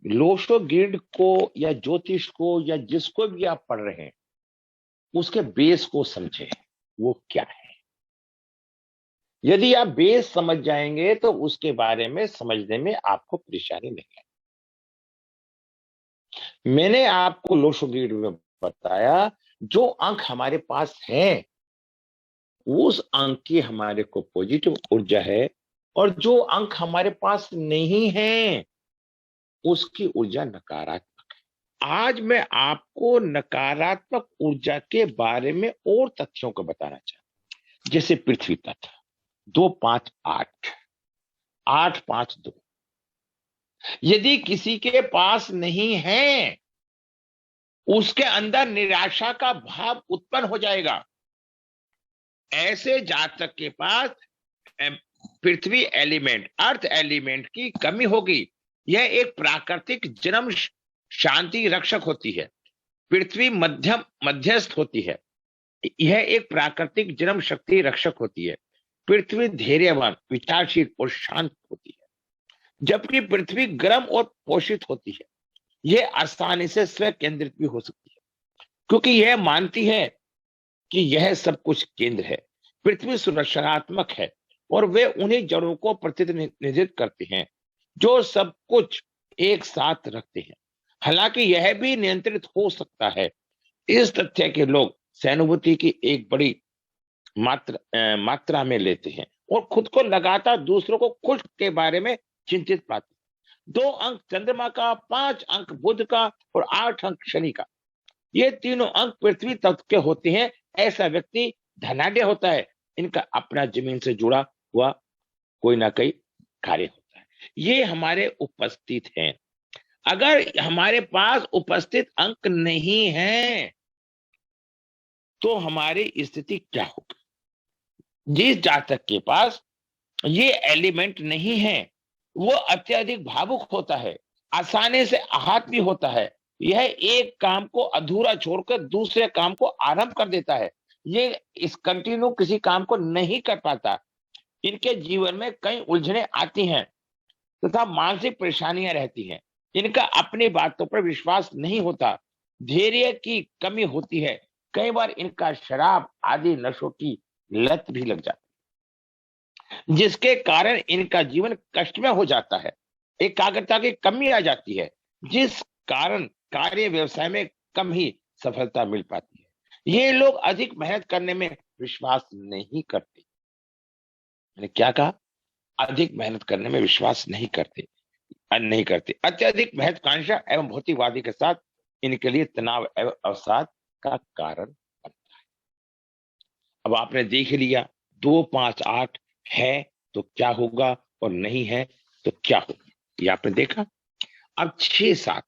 Lo Shu guild को या ज्योतिष को या जिसको भी आप पढ़ रहे हैं, उसके बेस को समझे, वो क्या है। यदि आप बेस समझ जाएंगे तो उसके बारे में समझने में आपको परेशानी नहीं है। मैंने आपको लोशो गिल्ड में बताया, जो अंक हमारे पास है उस अंक की हमारे को पॉजिटिव ऊर्जा है, और जो अंक हमारे पास नहीं है उसकी ऊर्जा नकारात्मक। आज मैं आपको नकारात्मक ऊर्जा के बारे में और तथ्यों को बताना चाहता हूं। जैसे पृथ्वी तत्व 258 852, यदि किसी के पास नहीं है उसके अंदर निराशा का भाव उत्पन्न हो जाएगा। ऐसे जातक के पास पृथ्वी एलिमेंट, अर्थ एलिमेंट की कमी होगी। यह एक प्राकृतिक जन्म शांति रक्षक होती है। पृथ्वी मध्यस्थ होती है। यह एक प्राकृतिक जन्म शक्ति रक्षक होती है। पृथ्वी धैर्यवान, विचारशील और शांत होती है, जबकि पृथ्वी गर्म और पोषित होती है। यह आसानी से स्व केंद्रित भी हो सकती है, क्योंकि यह मानती है कि यह सब कुछ केंद्र है। पृथ्वी सुरक्षात्मक है और वे उन्हीं जड़ों को प्रतिनिधित्व करते हैं जो सब कुछ एक साथ रखते हैं। हालांकि यह भी नियंत्रित हो सकता है। इस तथ्य के लोग सहानुभूति की एक बड़ी मात्रा में लेते हैं और खुद को लगातार दूसरों को खुश के बारे में चिंतित पाते हैं। 2 अंक चंद्रमा का, 5 अंक बुध का और 8 अंक शनि का, ये तीनों अंक पृथ्वी तत्व के होते हैं। ऐसा व्यक्ति धनाढ्य होता है। इनका अपना जमीन से जुड़ा हुआ कोई ना कोई कार्य होता है। ये हमारे उपस्थित हैं। अगर हमारे पास उपस्थित अंक नहीं है तो हमारी स्थिति क्या होगी। जिस जातक के पास ये एलिमेंट नहीं है वो अत्यधिक भावुक होता है, आसानी से आहत भी होता है। यह एक काम को अधूरा छोड़कर दूसरे काम को आरंभ कर देता है। ये इस कंटिन्यू किसी काम को नहीं कर पाता। इनके जीवन में कई उलझने आती हैं तथा मानसिक परेशानियां रहती हैं। इनका अपनी बातों पर विश्वास नहीं होता। धैर्य की कमी होती है। कई बार इनका शराब आदि नशों की लत भी लग जाती है, जिसके कारण इनका जीवन कष्ट में हो जाता है। एकाग्रता की कमी आ जाती है, जिस कारण कार्य व्यवसाय में कम ही सफलता मिल पाती है। ये लोग अधिक मेहनत करने में विश्वास नहीं करते। मैंने क्या कहा? अधिक मेहनत करने में विश्वास नहीं करते। अत्यधिक महत्वाकांक्षा एवं भौतिकवादी के साथ इनके लिए तनाव एवं अवसाद का कारण बनता है। अब आपने देख लिया 2 5 8 है तो क्या होगा और नहीं है तो क्या होगा, ये आपने देखा। अब 6 7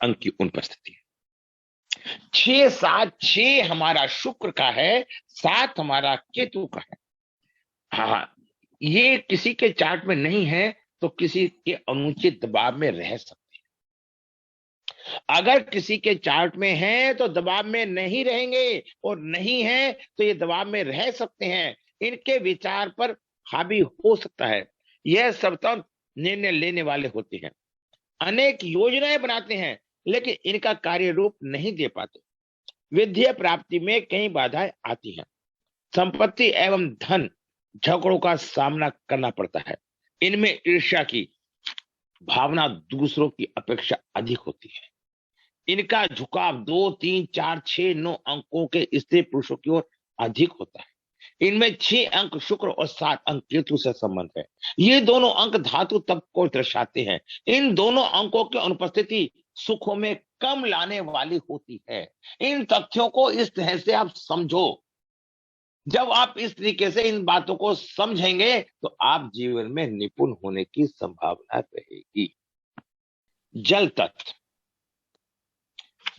अंक की उपस्थिति है। 6 7 6 हमारा शुक्र का है, 7 हमारा केतु का है। हाँ, ये किसी के चार्ट में नहीं है तो किसी के अनुचित दबाव में रह सकते हैं। अगर किसी के चार्ट में है तो दबाव में नहीं रहेंगे, और नहीं है तो ये दबाव में रह सकते हैं। इनके विचार पर हावी हो सकता है। यह सब निर्णय लेने वाले होते हैं, अनेक योजनाएं बनाते हैं, लेकिन इनका कार्य रूप नहीं दे पाते। विद्या प्राप्ति में कई बाधाएं आती हैं। संपत्ति एवं धन झगड़ों का सामना करना पड़ता है। इनमें ईर्ष्या की भावना दूसरों की अपेक्षा अधिक होती है। इनका झुकाव 2 3 4 6 9 अंकों के स्त्री पुरुषों की ओर अधिक होता है। इनमें 6 अंक शुक्र और 7 अंक केतु से संबंध है। ये दोनों अंक धातु तत्व को दर्शाते हैं। इन दोनों अंकों की अनुपस्थिति सुखों में कम लाने वाली होती है। इन तथ्यों को इस तरह से आप समझो। जब आप इस तरीके से इन बातों को समझेंगे तो आप जीवन में निपुण होने की संभावना रहेगी। जल तत्व,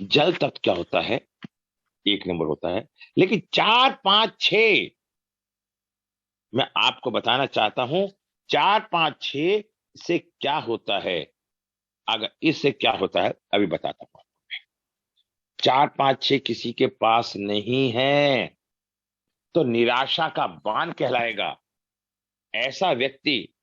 जल तत्व क्या होता है? 1 नंबर होता है। लेकिन 4 5 6 मैं आपको बताना चाहता हूं। 4 5 6 से क्या होता है, अगर इससे क्या होता है अभी बताता हूं। 4 5 6 किसी के पास नहीं है तो निराशा का बाण कहलाएगा। ऐसा व्यक्ति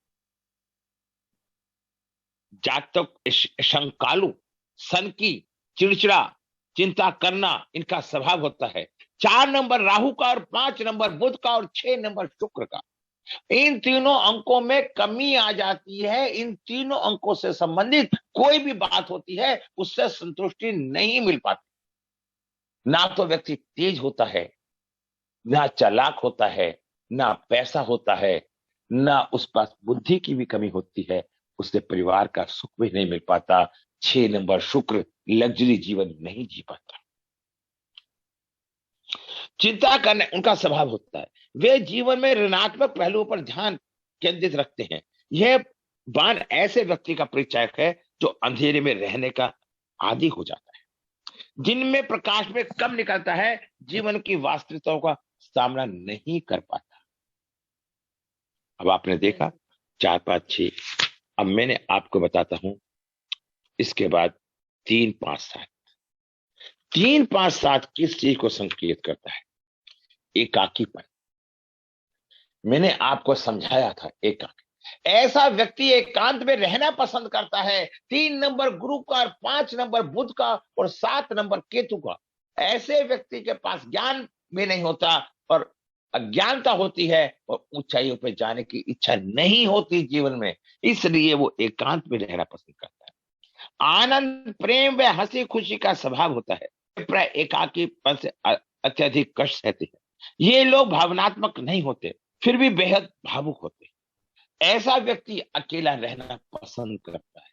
जातक शंकालु, सनकी, चिड़चिड़ा, चिंता करना इनका स्वभाव होता है। 4 नंबर राहु का और 5 नंबर बुध का और 6 नंबर शुक्र का। इन तीनों अंकों में कमी आ जाती है। इन तीनों अंकों से संबंधित कोई भी बात होती है उससे संतुष्टि नहीं मिल पाती। ना तो व्यक्ति तेज होता है, ना चालाक होता है, ना पैसा होता है, ना उस पास बुद्धि की भी कमी होती है, उससे परिवार का सुख भी नहीं मिल पाता। 6 नंबर शुक्र लग्जरी जीवन नहीं जी पाता। चिंता करने उनका स्वभाव होता है। वे जीवन में ऋणात्मक पहलुओं पर ध्यान केंद्रित रखते हैं। यह बाण ऐसे व्यक्ति का परिचायक है जो अंधेरे में रहने का आदी हो जाता है, जिनमें प्रकाश में कम निकलता है, जीवन की वास्तविकताओं का सामना नहीं कर पाता। अब आपने देखा 4, 5, 6। अब मैंने आपको बताता हूं इसके बाद 3, 5, 7। 3, 5, 7 किस चीज को संकेत करता है? एकाकीपन। मैंने आपको समझाया था एकाकी। ऐसा व्यक्ति एकांत में रहना पसंद करता है। 3 नंबर गुरु का और 5 नंबर बुध का और 7 नंबर केतु का। ऐसे व्यक्ति के पास ज्ञान भी नहीं होता और अज्ञानता होती है और ऊंचाइयों पर जाने की इच्छा नहीं होती जीवन में, इसलिए वो एकांत में रहना पसंद करता है। आनंद, प्रेम व हंसी खुशी का स्वभाव होता है। प्राय एकाकीपन से अत्यधिक कष्ट सहते हैं। ये लोग भावनात्मक नहीं होते, फिर भी बेहद भावुक होते हैं। ऐसा व्यक्ति अकेला रहना पसंद करता है,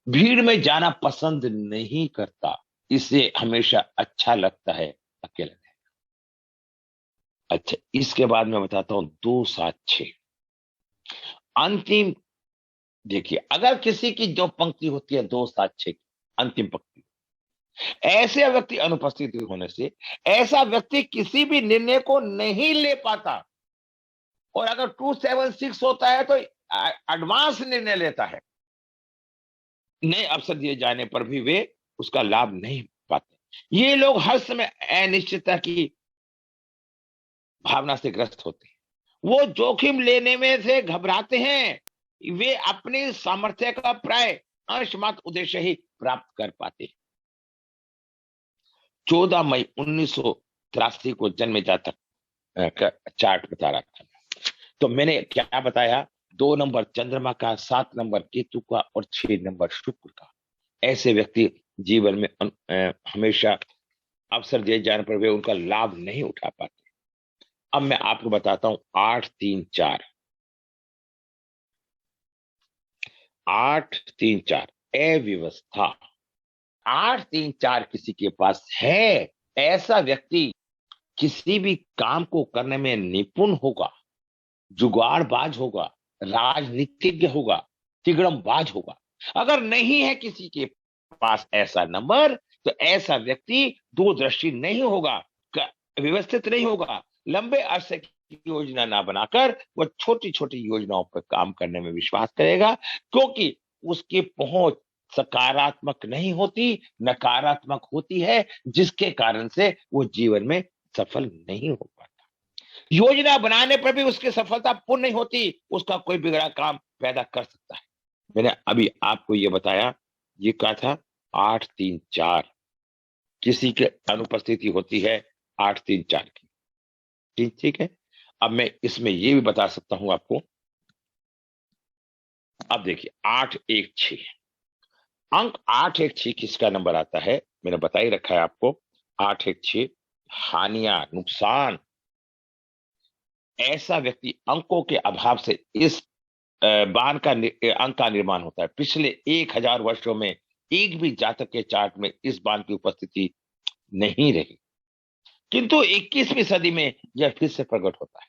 भीड़ में जाना पसंद नहीं करता। इसे हमेशा अच्छा लगता है अकेला रहना। अच्छा, इसके बाद मैं बताता हूं 2, 7, 6 अंतिम। देखिए, अगर किसी की जो पंक्ति होती है 2, 7, 6 की अंतिम पंक्ति, ऐसे व्यक्ति अनुपस्थित होने से ऐसा व्यक्ति किसी भी निर्णय को नहीं ले पाता। और अगर 2, 7, 6 होता है तो एडवांस निर्णय लेता है। नए अवसर दिए जाने पर भी वे उसका लाभ नहीं पाते। ये लोग हर समय अनिश्चितता की भावना से ग्रस्त होते हैं। वो जोखिम लेने में से घबराते हैं। वे अपनी सामर्थ्य का प्राय अंशमात्र उद्देश्य ही प्राप्त कर पाते हैं। 14 मई 1983 को जन्मे जातक का चार्ट बता रहा था। तो मैंने क्या बताया? 2 नंबर चंद्रमा का, 7 नंबर केतु का और 6 नंबर शुक्र का। ऐसे व्यक्ति जीवन में हमेशा अवसर दिए जाने पर वे उनका लाभ नहीं उठा पाते। अब मैं आपको बताता हूं 8, 3, 4। 8, 3, 4 अव्यवस्था। 8, 3, 4 किसी के पास है, ऐसा व्यक्ति किसी भी काम को करने में निपुण होगा, जुगाड़बाज होगा, राजनीतिज्ञ होगा, तिगड़मबाज होगा। अगर नहीं है किसी के पास ऐसा नंबर, तो ऐसा व्यक्ति दूरदर्शी नहीं होगा, व्यवस्थित नहीं होगा। लंबे अरसे की योजना ना बनाकर वह छोटी छोटी योजनाओं पर काम करने में विश्वास करेगा, क्योंकि उसकी पहुंच सकारात्मक नहीं होती, नकारात्मक होती है, जिसके कारण से वो जीवन में सफल नहीं हो पाता। योजना बनाने पर भी उसकी सफलता पूर्ण नहीं होती, उसका कोई बिगड़ा काम पैदा कर सकता है। मैंने अभी आपको ये बताया, ये कहा था 8, 3, 4 किसी के अनुपस्थिति होती है 8, 3, 4 की। ठीक है। अब मैं इसमें ये भी बता सकता हूं आपको। अब देखिए 8, 1, 6 अंक 8, 1, 6 किसका नंबर आता है? मैंने बता ही रखा है आपको। 8, 1, 6 हानियां, नुकसान। ऐसा व्यक्ति अंकों के अभाव से इस बाण का अंक का निर्माण होता है। पिछले 1000 वर्षों में एक भी जातक के चार्ट में इस बाण की उपस्थिति नहीं रही, किंतु 21वीं सदी में यह फिर से प्रकट होता है।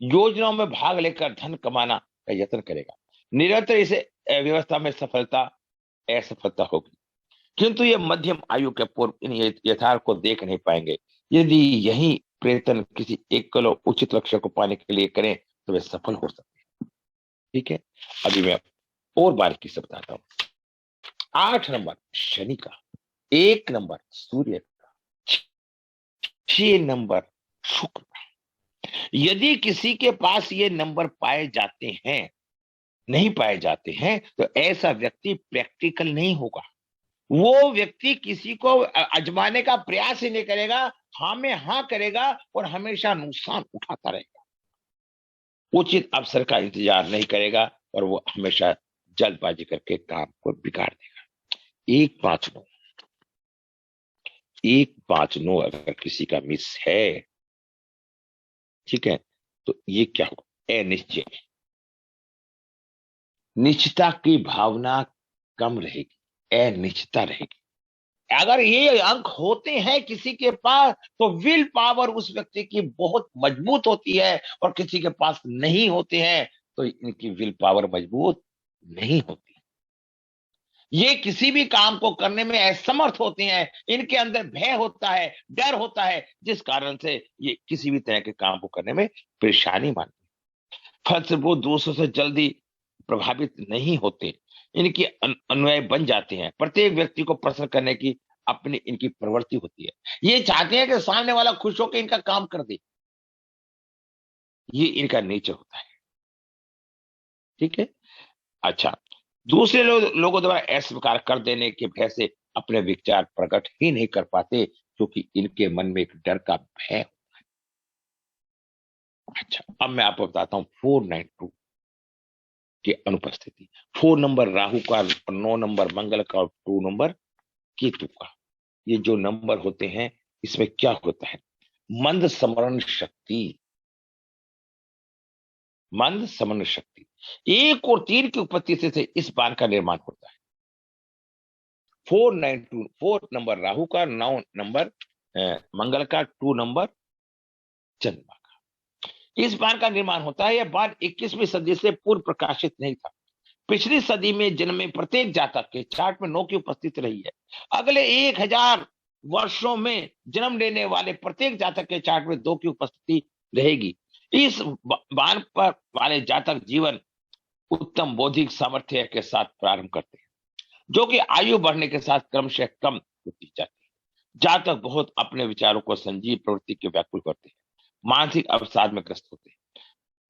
योजनाओं में भाग लेकर धन कमाना का यत्न करेगा। निरंतर इसे व्यवस्था में सफलता असफलता होगी, किंतु ये मध्यम आयु के पूर्व इन यथार्थ को देख नहीं पाएंगे। यदि यही प्रयत्न किसी एक कलो उचित लक्ष्य को पाने के लिए करें तो वे सफल हो सकते हैं। ठीक है। अभी मैं और बारीकी से बताता हूं। 8 नंबर शनि का, 1 नंबर सूर्य का, 6 नंबर शुक्र का। यदि किसी के पास ये नंबर पाए जाते हैं नहीं पाए जाते हैं तो ऐसा व्यक्ति प्रैक्टिकल नहीं होगा। वो व्यक्ति किसी को आजमाने का प्रयास ही नहीं करेगा, हाँ में हाँ करेगा और हमेशा नुकसान उठाता रहेगा। उचित अवसर का इंतजार नहीं करेगा और वो हमेशा जल्दबाजी करके काम को बिगाड़ देगा। एक पांच नो, एक पांच नो अगर किसी का मिस है, ठीक है, तो ये क्या होगा? अनिश्चय, निश्चितता की भावना कम रहेगी, अनिश्चितता रहेगी। अगर ये अंक होते हैं किसी के पास तो विल पावर उस व्यक्ति की बहुत मजबूत होती है, और किसी के पास नहीं होते हैं तो इनकी विल पावर मजबूत नहीं होती। ये किसी भी काम को करने में असमर्थ होते हैं, इनके अंदर भय होता है, डर होता है, जिस कारण से ये किसी भी तरह के काम को करने में परेशानी मानते हैं। फल से वो दूसरों से जल्दी प्रभावित नहीं होते, इनकी अनुयायी बन जाते हैं। प्रत्येक व्यक्ति को प्रसन्न करने की अपनी इनकी प्रवृत्ति होती है। ये चाहते हैं कि सामने वाला खुश होकर इनका काम कर दे, ये इनका नेचर होता है। ठीक है, अच्छा, दूसरे लोगों द्वारा अस्वीकार कर देने के भय से अपने विचार प्रकट ही नहीं कर पाते, क्योंकि इनके मन में एक डर का भय। अच्छा, अब मैं आपको बताता हूं 492 की अनुपस्थिति। 4 नंबर राहु का, 9 नंबर मंगल का और 2 नंबर केतु का। ये जो नंबर होते हैं इसमें क्या होता है? मंद स्मरण शक्ति, मंद स्मरण शक्ति। 1 और 3 की उपस्थिति से इस बाण का निर्माण होता है। 492, 4 नंबर राहु का, 9 नंबर मंगल का, 2 नंबर चंद्रमा का। इस बाण का निर्माण होता है। यह बाण 21वीं सदी से पूर्व प्रकाशित नहीं था। पिछली सदी में जन्मे प्रत्येक जातक के चार्ट में 9 की उपस्थिति रही है। अगले 1000 वर्षों में जन्म लेने वाले प्रत्येक जातक के चार्ट में 2 की उपस्थिति रहेगी। इस बाण पर वाले जातक जीवन उत्तम बौद्धिक सामर्थ्य के साथ प्रारंभ करते हैं, जो कि आयु बढ़ने के साथ क्रमशः कम होती जाती है। जातक बहुत अपने विचारों को संजीव प्रवृत्ति के व्याकुल करते हैं, मानसिक अवसाद में ग्रस्त होते हैं।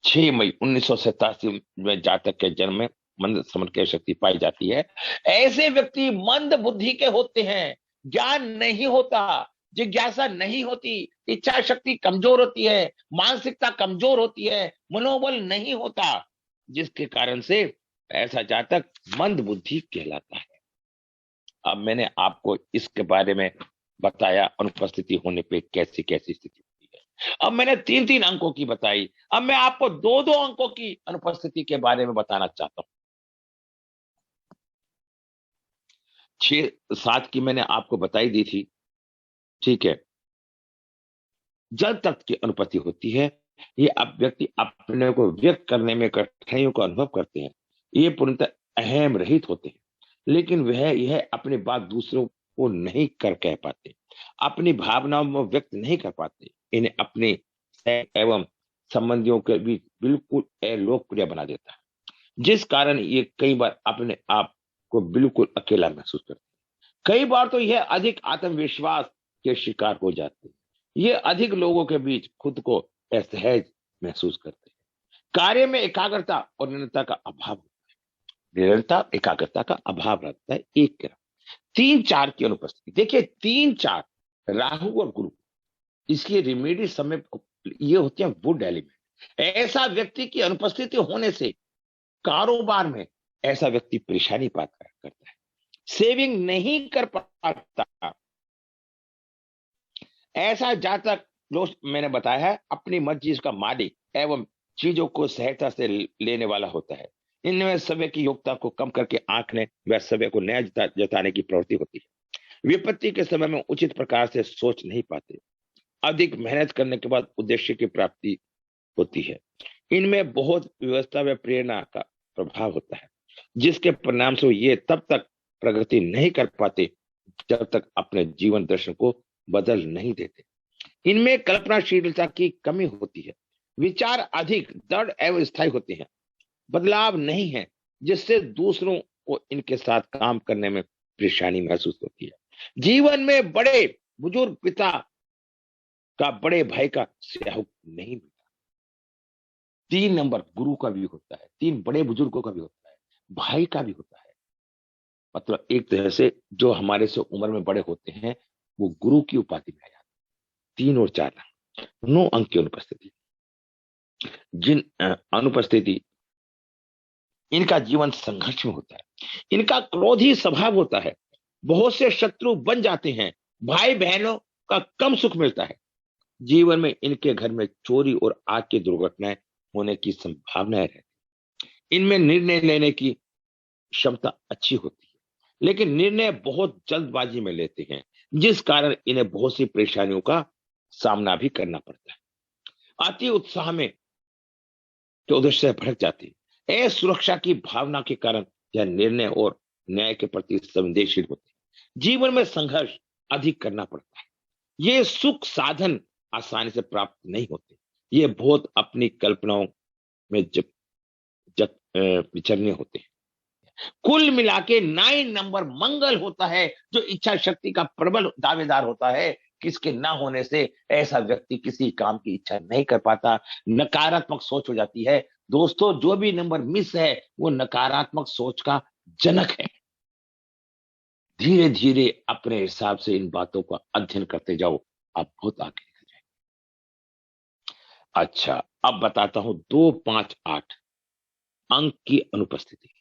6 मई 1987 में जातक के जन्म में मंद समझ की शक्ति पाई जाती है। ऐसे व्यक्ति मंद बुद्धि के होते हैं, ज्ञान नहीं होता, जिज्ञासा नहीं होती, इच्छा शक्ति कमजोर होती है, मानसिकता कमजोर होती है, मनोबल नहीं होता, जिसके कारण से ऐसा जातक मंद बुद्धि कहलाता है। अब मैंने आपको इसके बारे में बताया, अनुपस्थिति होने पे कैसी कैसी स्थिति होती है। अब मैंने 3-3 अंकों की बताई, अब मैं आपको 2-2 अंकों की अनुपस्थिति के बारे में बताना चाहता हूं। 6-7 की मैंने आपको बताई दी थी, ठीक है। जब तक की अनुपस्थिति होती है, ये अब व्यक्ति अपने को व्यक्त करने में कठिनाइयों का अनुभव करते हैं। ये पूर्णतः अहम रहित होते हैं, लेकिन वह यह अपनी बात दूसरों को नहीं कर कह पाते, अपनी भावनाओं में व्यक्त नहीं कर पाते। इन्हें अपने एवं संबंधियों के बीच बिल्कुल अलोकप्रिय बना देता है, जिस कारण ये कई बार अपने आप को बिल्कुल अकेला महसूस करते हैं। कई बार तो यह अधिक आत्मविश्वास के शिकार हो जाते हैं। ये अधिक लोगों के बीच खुद को असहज महसूस करते हैं। कार्य में एकाग्रता और निरंतरता का अभाव, निरंतरता एकाग्रता का अभाव रहता है। एक ग्रह 3-4 की अनुपस्थिति, देखिए 3-4 राहु और गुरु, इसकी रेमेडी समय ये होते हैं वुड एलिमेंट। ऐसा व्यक्ति की अनुपस्थिति होने से कारोबार में ऐसा व्यक्ति परेशानी पाता करता है, सेविंग नहीं कर पाता। ऐसा जातक जो मैंने बताया है, अपनी मर्जी का मालिक एवं चीजों को सहजता से लेने वाला होता है। इनमें समय की योग्यता को कम करके आंकने व समय को नया जताने की प्रवृत्ति होती है। विपत्ति के समय में उचित प्रकार से सोच नहीं पाते। अधिक मेहनत करने के बाद उद्देश्य की प्राप्ति होती है। इनमें बहुत व्यवस्था व प्रेरणा का प्रभाव होता है, जिसके परिणाम से ये तब तक प्रगति नहीं कर पाते जब तक अपने जीवन दर्शन को बदल नहीं देते। इनमें कल्पनाशीलता की कमी होती है। विचार अधिक दृढ़ एवं स्थायी होते हैं, बदलाव नहीं है, जिससे दूसरों को इनके साथ काम करने में परेशानी महसूस होती है। जीवन में बड़े बुजुर्ग पिता का बड़े भाई का सहयोग नहीं मिलता। 3 नंबर गुरु का भी होता है, 3 बड़े बुजुर्गों का भी होता है, भाई का भी होता है। मतलब एक तरह से जो हमारे से उम्र में बड़े होते हैं वो गुरु की उपाधि में आ जाते हैं। 3 और 4 अंक, 9 अंक की अनुपस्थिति। जिन अनुपस्थिति, इनका जीवन संघर्ष में होता है, इनका क्रोधी स्वभाव होता है, बहुत से शत्रु बन जाते हैं, भाई बहनों का कम सुख मिलता है, जीवन में इनके घर में चोरी और आग की दुर्घटनाएं होने की संभावनाएं रहती है। इनमें निर्णय लेने की क्षमता अच्छी होती है, लेकिन निर्णय बहुत जल्दबाजी में लेते हैं, जिस कारण इन्हें बहुत सी परेशानियों का सामना भी करना पड़ता है। अति उत्साह में तो उद्देश्य भड़क जाती है। असुरक्षा की भावना के कारण यह निर्णय और न्याय के प्रति संवेदनशील होते हैं। जीवन में संघर्ष अधिक करना पड़ता है। ये सुख साधन आसानी से प्राप्त नहीं होते। ये बहुत अपनी कल्पनाओं में जब जब विचरने होते हैं। कुल मिला के 9 नंबर मंगल होता है, जो इच्छा शक्ति का प्रबल दावेदार होता है। किसके ना होने से ऐसा व्यक्ति किसी काम की इच्छा नहीं कर पाता, नकारात्मक सोच हो जाती है। दोस्तों, जो भी नंबर मिस है वो नकारात्मक सोच का जनक है। धीरे धीरे अपने हिसाब से इन बातों का अध्ययन करते जाओ, आप बहुत आगे निकल जाएंगे। अच्छा, अब बताता हूं 2, 5, 8 अंक की अनुपस्थिति।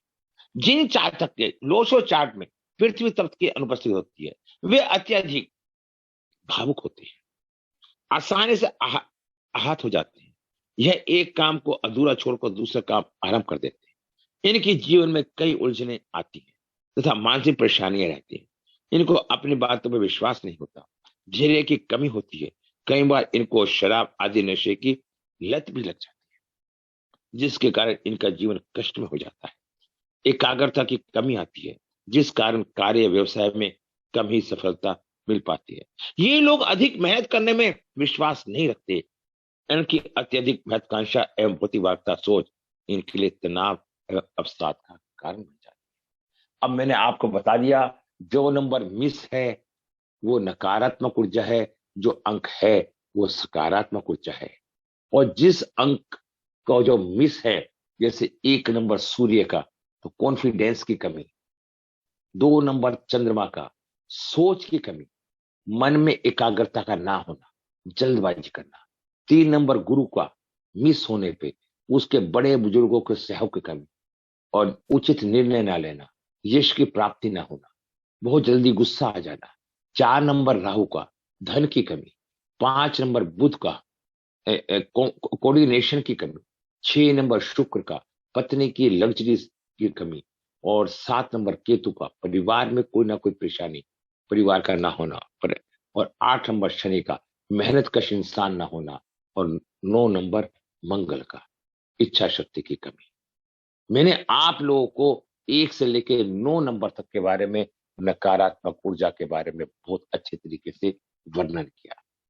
जिन जातक के लोशो चार्ट में पृथ्वी तत्व की अनुपस्थिति होती है, वे अत्यधिक भावुक होते हैं, आसानी से आहत हो जाते हैं। यह एक काम को अधूरा छोड़कर दूसरा काम आरंभ कर देते हैं। इनके जीवन में कई उलझने आती हैं तथा मानसिक परेशानियां रहती हैं। इनको अपनी बातों पर विश्वास नहीं होता, धैर्य की कमी होती है। कई बार इनको शराब आदि नशे की लत भी लग जाती है, जिसके कारण इनका जीवन कष्ट में हो जाता है। एकाग्रता की कमी आती है, जिस कारण कार्य व्यवसाय में कम ही सफलता मिल पाती है। ये लोग अधिक मेहनत करने में विश्वास नहीं रखते। इनकी अत्यधिक महत्वाकांक्षा एवं प्रतिभागिता सोच इनके लिए तनाव एवं अवसाद का कारण बन जाती है। अब मैंने आपको बता दिया, जो नंबर मिस है वो नकारात्मक ऊर्जा है, जो अंक है वो सकारात्मक ऊर्जा है। और जिस अंक का जो मिस है, जैसे 1 नंबर सूर्य का, तो कॉन्फिडेंस की कमी, 2 नंबर चंद्रमा का, सोच की कमी, मन में एकाग्रता का ना होना, जल्दबाजी करना, 3 नंबर गुरु का मिस होने पे उसके बड़े बुजुर्गों के सहयोग की कमी और उचित निर्णय ना लेना, यश की प्राप्ति ना होना, बहुत जल्दी गुस्सा आ जाना, 4 नंबर राहु का धन की कमी, 5 नंबर बुध का कोऑर्डिनेशन की कमी, 6 नंबर शुक्र का पत्नी की लग्जरी की कमी, और 7 नंबर केतु का परिवार में कोई ना कोई परेशानी, परिवार का ना होना, और 8 नंबर शनि का मेहनत कश इंसान ना होना, और 9 नंबर मंगल का इच्छा शक्ति की कमी। मैंने आप लोगों को 1 से लेकर 9 नंबर तक के बारे में, नकारात्मक ऊर्जा के बारे में बहुत अच्छे तरीके से वर्णन किया।